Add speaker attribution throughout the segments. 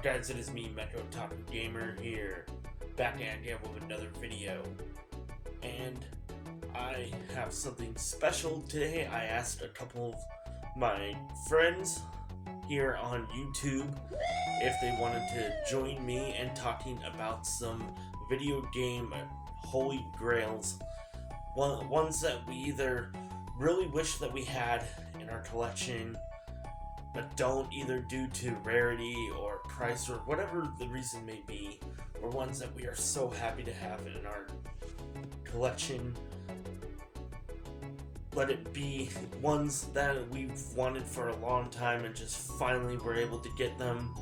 Speaker 1: guys, it is me, Metro Taco Gamer here, back at again with another video. And I have something special today. I asked a couple of my friends here on YouTube if they wanted to join me in talking about some video game holy grails. Ones that we either really wish that we had in our collection, but don't, either due to rarity or price or whatever the reason may be, or ones that we are so happy to have in our collection. Let it be ones that we've wanted for a long time and just finally were able to get them.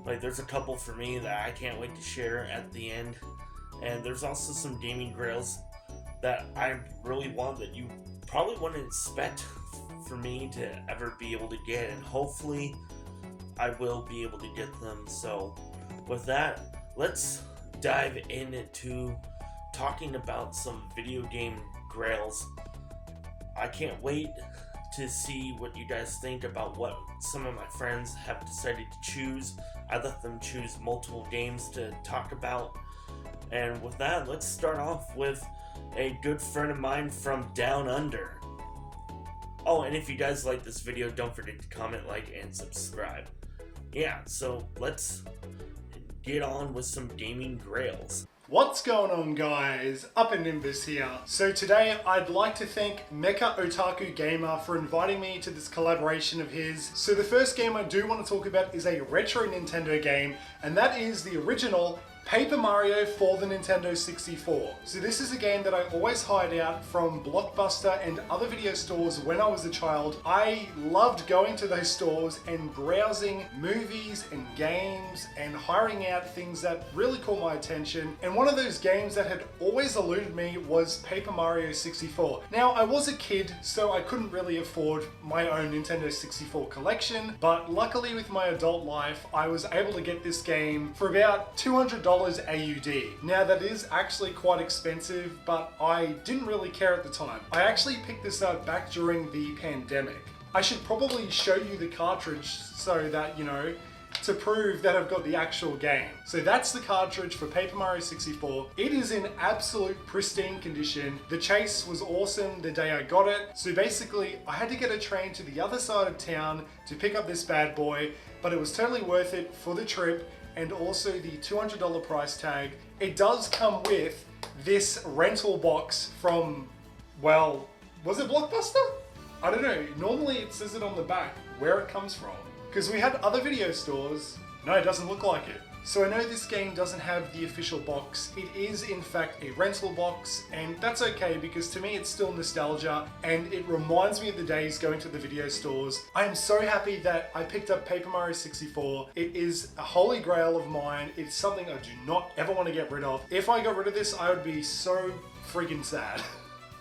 Speaker 1: Like, there's a couple for me that I can't wait to share at the end, and there's also some gaming grails that I really want that you probably wouldn't expect for me to ever be able to get, and hopefully I will be able to get them. So with that, let's dive into talking about some video game grails. I can't wait to see what you guys think about what some of my friends have decided to choose. I let them choose multiple games to talk about, and with that, let's start off with a good friend of mine from down under. Oh, and if you guys like this video, don't forget to comment, like, and subscribe. Yeah, so let's get on with some gaming grails.
Speaker 2: What's going on, guys? Uppernimbus here. So today I'd like to thank Mecha Otaku Gamer for inviting me to this collaboration of his. So the first game I do want to talk about is a retro Nintendo game, and that is the original Paper Mario for the Nintendo 64. So this is a game that I always hired out from Blockbuster and other video stores when I was a child. I loved going to those stores and browsing movies and games and hiring out things that really caught my attention. And one of those games that had always eluded me was Paper Mario 64. Now, I was a kid, so I couldn't really afford my own Nintendo 64 collection, but luckily with my adult life, I was able to get this game for about $200 AUD. Now that is actually quite expensive, but I didn't really care at the time. I actually picked this up back during the pandemic. I should probably show you the cartridge so that, you know, to prove that I've got the actual game. So that's the cartridge for Paper Mario 64. It is in absolute pristine condition. The chase was awesome the day I got it. So basically, I had to get a train to the other side of town to pick up this bad boy, but it was totally worth it for the trip and also the $200 price tag. It does come with this rental box from, well, was it Blockbuster? I don't know. Normally it says it on the back where it comes from, because we had other video stores. No, it doesn't look like it. So I know this game doesn't have the official box. It is in fact a rental box, and that's okay because to me it's still nostalgia and it reminds me of the days going to the video stores. I am so happy that I picked up Paper Mario 64. It is a holy grail of mine. It's something I do not ever want to get rid of. If I got rid of this, I would be so friggin' sad.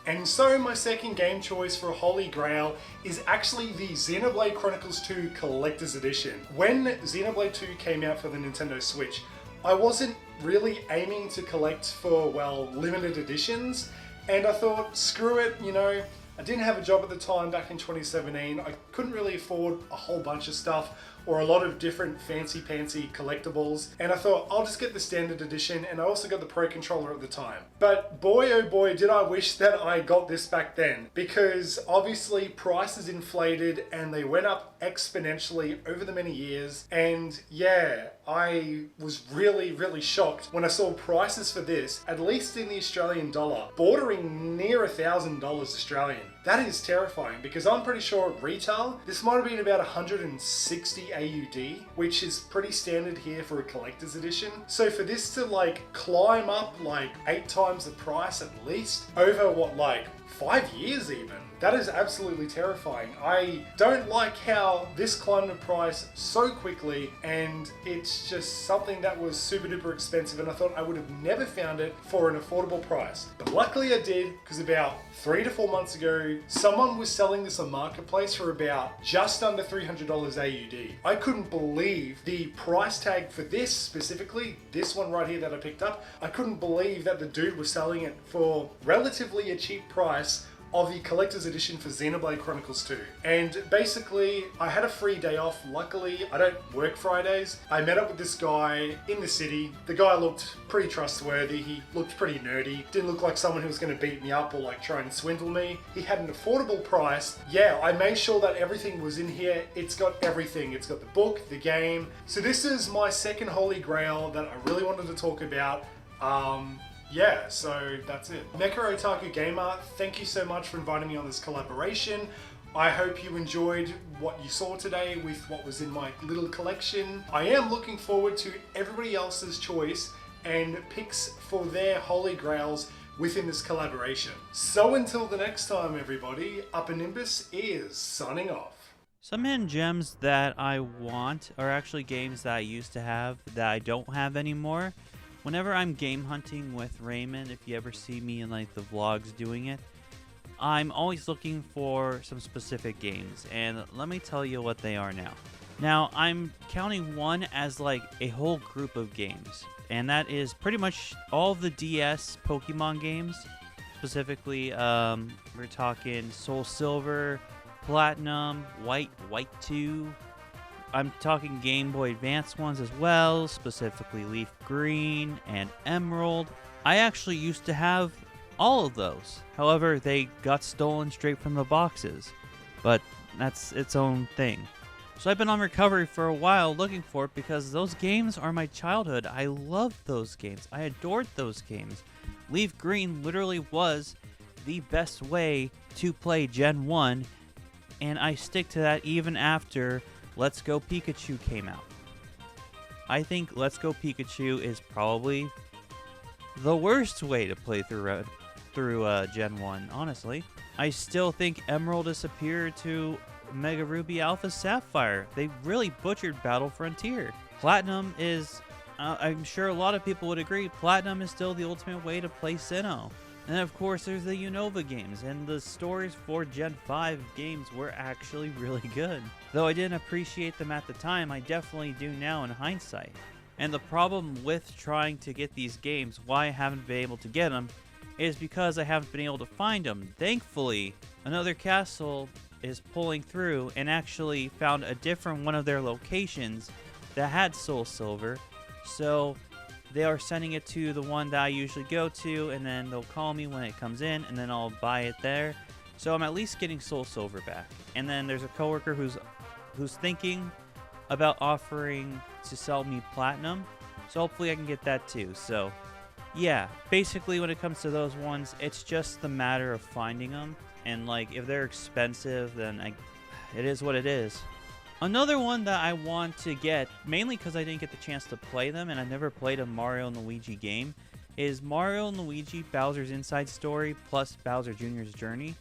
Speaker 2: And so my second game choice for a holy grail is actually the Xenoblade Chronicles 2 Collector's Edition. When Xenoblade 2 came out for the Nintendo Switch, I wasn't really aiming to collect for, well, limited editions, and I thought, screw it, you know, I didn't have a job at the time back in 2017, I couldn't really afford a whole bunch of stuff or a lot of different fancy-pantsy collectibles, and I thought I'll just get the standard edition, and I also got the Pro Controller at the time. But boy oh boy did I wish that I got this back then, because obviously prices inflated and they went up exponentially over the many years, and yeah, I was really shocked when I saw prices for this, at least in the Australian dollar, bordering near $1,000 Australian. That is terrifying, because I'm pretty sure at retail, this might have been about 160 AUD, which is pretty standard here for a collector's edition. So for this to like climb up like 8 times the price at least, over what, like 5 years even, that is absolutely terrifying. I don't like how this climbed in price so quickly, and it's just something that was super duper expensive, and I thought I would have never found it for an affordable price. But luckily I did, because about 3 to 4 months ago, someone was selling this on Marketplace for about just under $300 AUD. I couldn't believe the price tag for this specifically, this one right here that I picked up. I couldn't believe that the dude was selling it for relatively a cheap price of the collector's edition for Xenoblade Chronicles 2. And basically, I had a free day off. Luckily, I don't work Fridays. I met up with this guy in the city. The guy looked pretty trustworthy. He looked pretty nerdy. Didn't look like someone who was going to beat me up or like try and swindle me. He had an affordable price. Yeah, I made sure that everything was in here. It's got everything. It's got the book, the game. So this is my second Holy Grail that I really wanted to talk about. Yeah, so that's it. Mecha Otaku Gamer, thank you so much for inviting me on this collaboration. I hope you enjoyed what you saw today with what was in my little collection. I am looking forward to everybody else's choice and picks for their Holy Grails within this collaboration. So until the next time, everybody, Uppernimbus is signing off.
Speaker 3: Some hidden gems that I want are actually games that I used to have that I don't have anymore. Whenever I'm game hunting with Raymond, if you ever see me in like the vlogs doing it, I'm always looking for some specific games, and let me tell you what they are now. Now, I'm counting one as like a whole group of games, and that is pretty much all the DS Pokemon games. Specifically, we're talking Soul Silver, Platinum, White 2. I'm talking Game Boy Advance ones as well, specifically Leaf Green and Emerald. I actually used to have all of those. However, they got stolen straight from the boxes. But that's its own thing. So I've been on recovery for a while looking for it because those games are my childhood. I loved those games. I adored those games. Leaf Green literally was the best way to play Gen 1, and I stick to that even after Let's Go Pikachu came out. I think Let's Go Pikachu is probably the worst way to play through Gen 1, honestly. I still think Emerald is superior to Mega Ruby Alpha Sapphire. They really butchered Battle Frontier. Platinum is, I'm sure a lot of people would agree, Platinum is still the ultimate way to play Sinnoh. And of course there's the Unova games, and the stories for Gen 5 games were actually really good. Though I didn't appreciate them at the time, I definitely do now in hindsight. And the problem with trying to get these games, why I haven't been able to get them, is because I haven't been able to find them. Thankfully, Another Castle is pulling through and actually found a different one of their locations that had Soul Silver. So they are sending it to the one that I usually go to, and then they'll call me when it comes in, and then I'll buy it there. So I'm at least getting Soul Silver back. And then there's a coworker who's thinking about offering to sell me Platinum, so hopefully I can get that too. So yeah, basically when it comes to those ones, it's just the matter of finding them, and like if they're expensive, then it is what it is. Another one that I want to get, mainly because I didn't get the chance to play them and I never played a Mario & Luigi game, is Mario & Luigi Bowser's Inside Story plus Bowser Jr.'s Journey.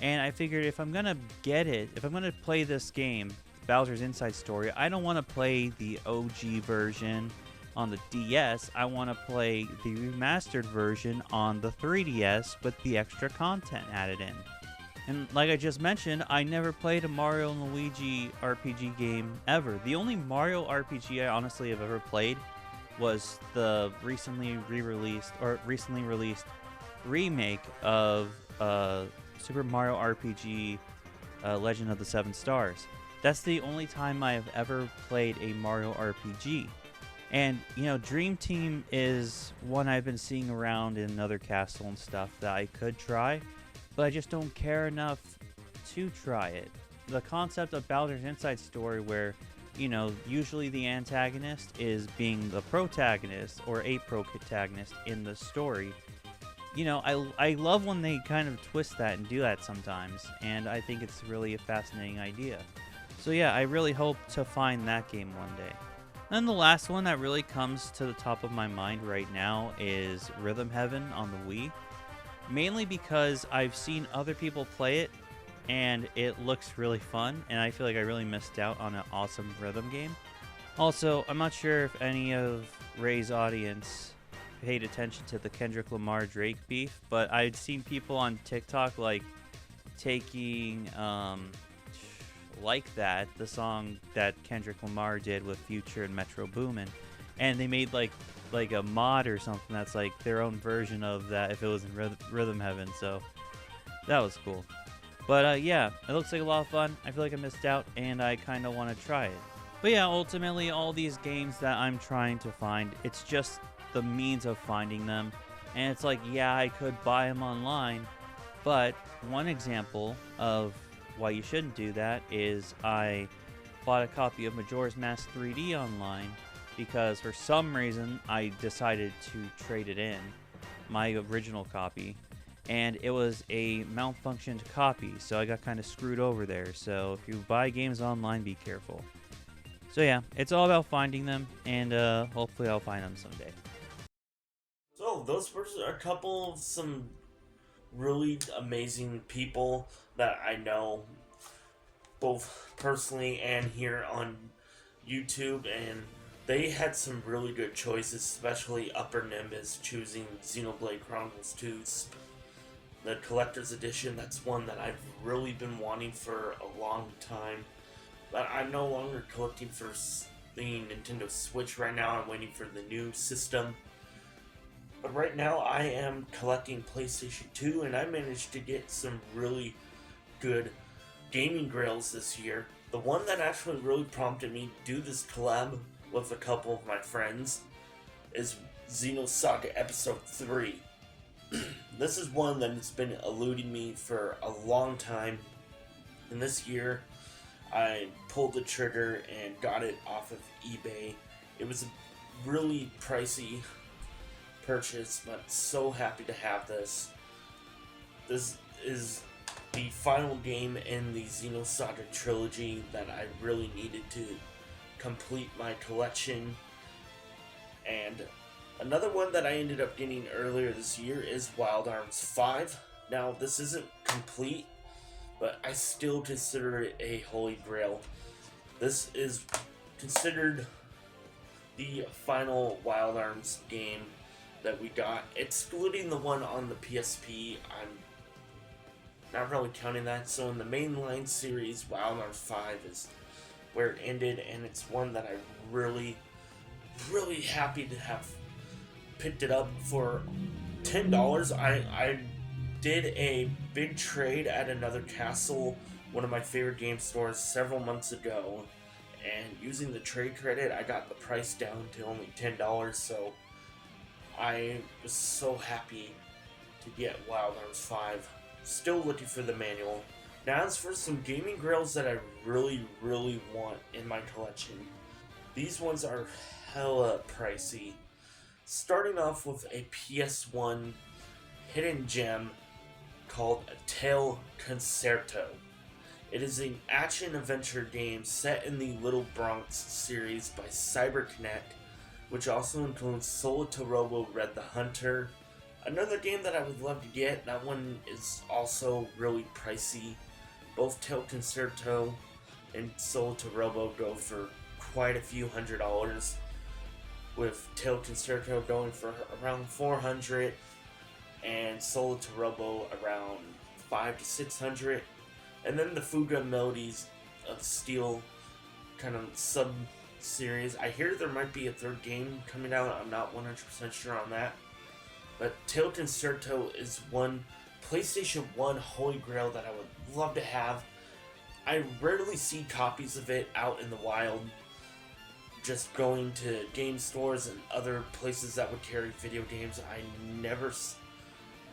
Speaker 3: And I figured if I'm going to get it, if I'm going to play this game, Bowser's Inside Story, I don't want to play the OG version on the DS. I want to play the remastered version on the 3DS with the extra content added in. And like I just mentioned, I never played a Mario & Luigi RPG game ever. The only Mario RPG I honestly have ever played was the recently released remake of Super Mario RPG Legend of the Seven Stars. That's the only time I have ever played a Mario RPG. And, you know, Dream Team is one I've been seeing around in Another Castle and stuff that I could try, but I just don't care enough to try it. The concept of Bowser's Inside Story where, you know, usually the antagonist is being the protagonist or a protagonist in the story. You know, I love when they kind of twist that and do that sometimes, and I think it's really a fascinating idea. So yeah, I really hope to find that game one day. And the last one that really comes to the top of my mind right now is Rhythm Heaven on the Wii. Mainly because I've seen other people play it, and it looks really fun, and I feel like I really missed out on an awesome rhythm game. Also, I'm not sure if any of Ray's audience paid attention to the Kendrick Lamar-Drake beef, but I'd seen people on TikTok, like, taking, Like That, the song that Kendrick Lamar did with Future and Metro Boomin, and they made, like a mod or something that's like their own version of that if it was in Rhythm Heaven. So That was cool. But yeah, it looks like a lot of fun. I feel like I missed out, and I kind of want to try it. But yeah, ultimately, all these games that I'm trying to find, it's just the means of finding them. And it's like, yeah, I could buy them online, but one example of why you shouldn't do that is I bought a copy of Majora's Mask 3D online because for some reason I decided to trade it in, my original copy, and it was a malfunctioned copy, so I got kind of screwed over there. So if you buy games online, be careful. So yeah, it's all about finding them, and hopefully I'll find them someday.
Speaker 1: So those were a couple of some really amazing people that I know, both personally and here on YouTube, and they had some really good choices, especially Uppernimbus choosing Xenoblade Chronicles 2, the collector's edition. That's one that I've really been wanting for a long time, but I'm no longer collecting for the Nintendo Switch right now. I'm waiting for the new system. But right now I am collecting PlayStation 2, and I managed to get some really good gaming Grails this year. The one that actually really prompted me to do this collab with a couple of my friends is Xenosaga Episode 3. This is one that has been eluding me for a long time, and this year I pulled the trigger and got it off of eBay. It was a really pricey purchase, but so happy to have this. This is the final game in the Xenosaga trilogy that I really needed to complete my collection. And another one that I ended up getting earlier this year is Wild Arms 5. Now, this isn't complete, but I still consider it a holy grail. This is considered the final Wild Arms game that we got, excluding the one on the PSP. I'm not really counting that. So in the mainline series, Wild Arms 5 is where it ended, and it's one that I really happy to have picked it up for $10. I did a big trade at Another Castle, one of my favorite game stores, several months ago, and using the trade credit, I got the price down to only $10. So I was so happy to get Wild Arms 5. Still looking for the manual. Now as for some gaming Grails that I really want in my collection. These ones are hella pricey. Starting off with a PS1 hidden gem called A Tale Concerto. It is an action-adventure game set in the Little Bronx series by CyberConnect, which also includes Solitorobo Red the Hunter. Another game that I would love to get, that one is also really pricey. Both Tale Concerto and Solitorobo go for quite a few $100, with Tale Concerto going for around $400 and Solitorobo around $500 to $600. And then the Fuga Melodies of Steel kind of sub-series. I hear there might be a third game coming out. I'm not 100% sure on that. But Tale Concerto is one PlayStation 1 holy grail that I would love to have. I rarely see copies of it out in the wild. Just going to game stores and other places that would carry video games, I never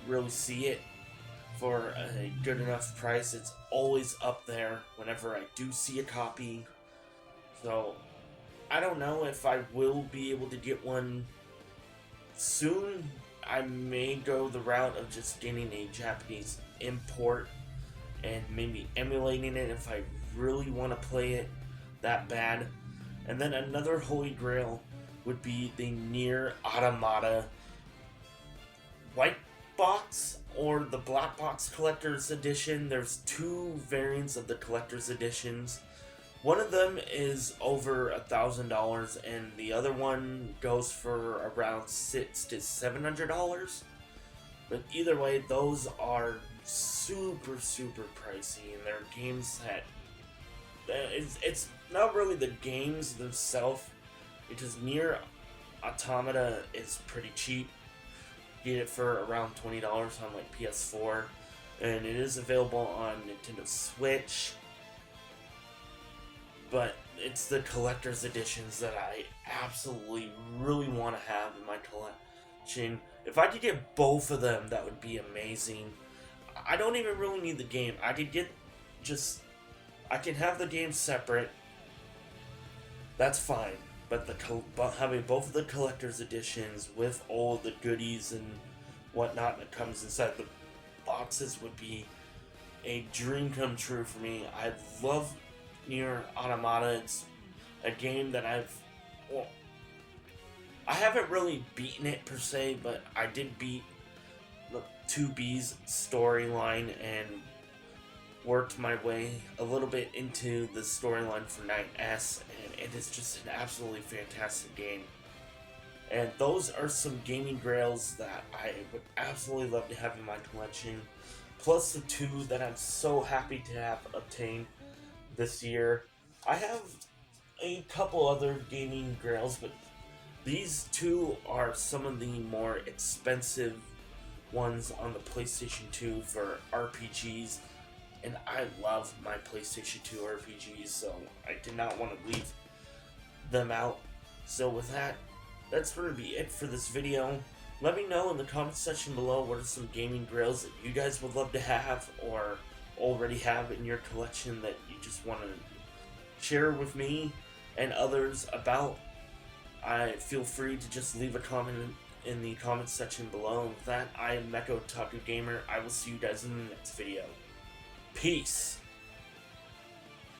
Speaker 1: really see it for a good enough price. It's always up there whenever I do see a copy. So I don't know if I will be able to get one soon. I may go the route of just getting a Japanese import and maybe emulating it if I really want to play it that bad. And then another holy grail would be the Nier Automata white box or the black box collector's edition. There's two variants of the collector's editions. One of them is over $1,000 and the other one goes for around $600 to $700. But either way, those are super pricey, and they're games that it's not really the games themselves, because Nier Automata is pretty cheap. Get it for around $20 on like PS4, and it is available on Nintendo Switch. But it's the collector's editions that I absolutely really want to have in my collection. If I could get both of them, that would be amazing. I don't even really need the game. I could get I can have the game separate. That's fine. But having both of the collector's editions with all the goodies and whatnot that comes inside the boxes would be a dream come true for me. I love Nier Automata. It's a game that I haven't really beaten it per se, but I did beat the 2B's storyline and worked my way a little bit into the storyline for 9S, and it is just an absolutely fantastic game. And those are some gaming grails that I would absolutely love to have in my collection, plus the 2 that I'm so happy to have obtained this year. I have a couple other gaming grails, but these 2 are some of the more expensive ones on the PlayStation 2 for RPGs, and I love my PlayStation 2 RPGs, so I did not want to leave them out. So with that, that's going to be it for this video. Let me know in the comment section below what are some gaming grails that you guys would love to have or already have in your collection that you just want to share with me and others about. Feel free to just leave a comment in the comment section below. And with that, I am Mecha Otaku Gamer. I will see you guys in the next video. Peace!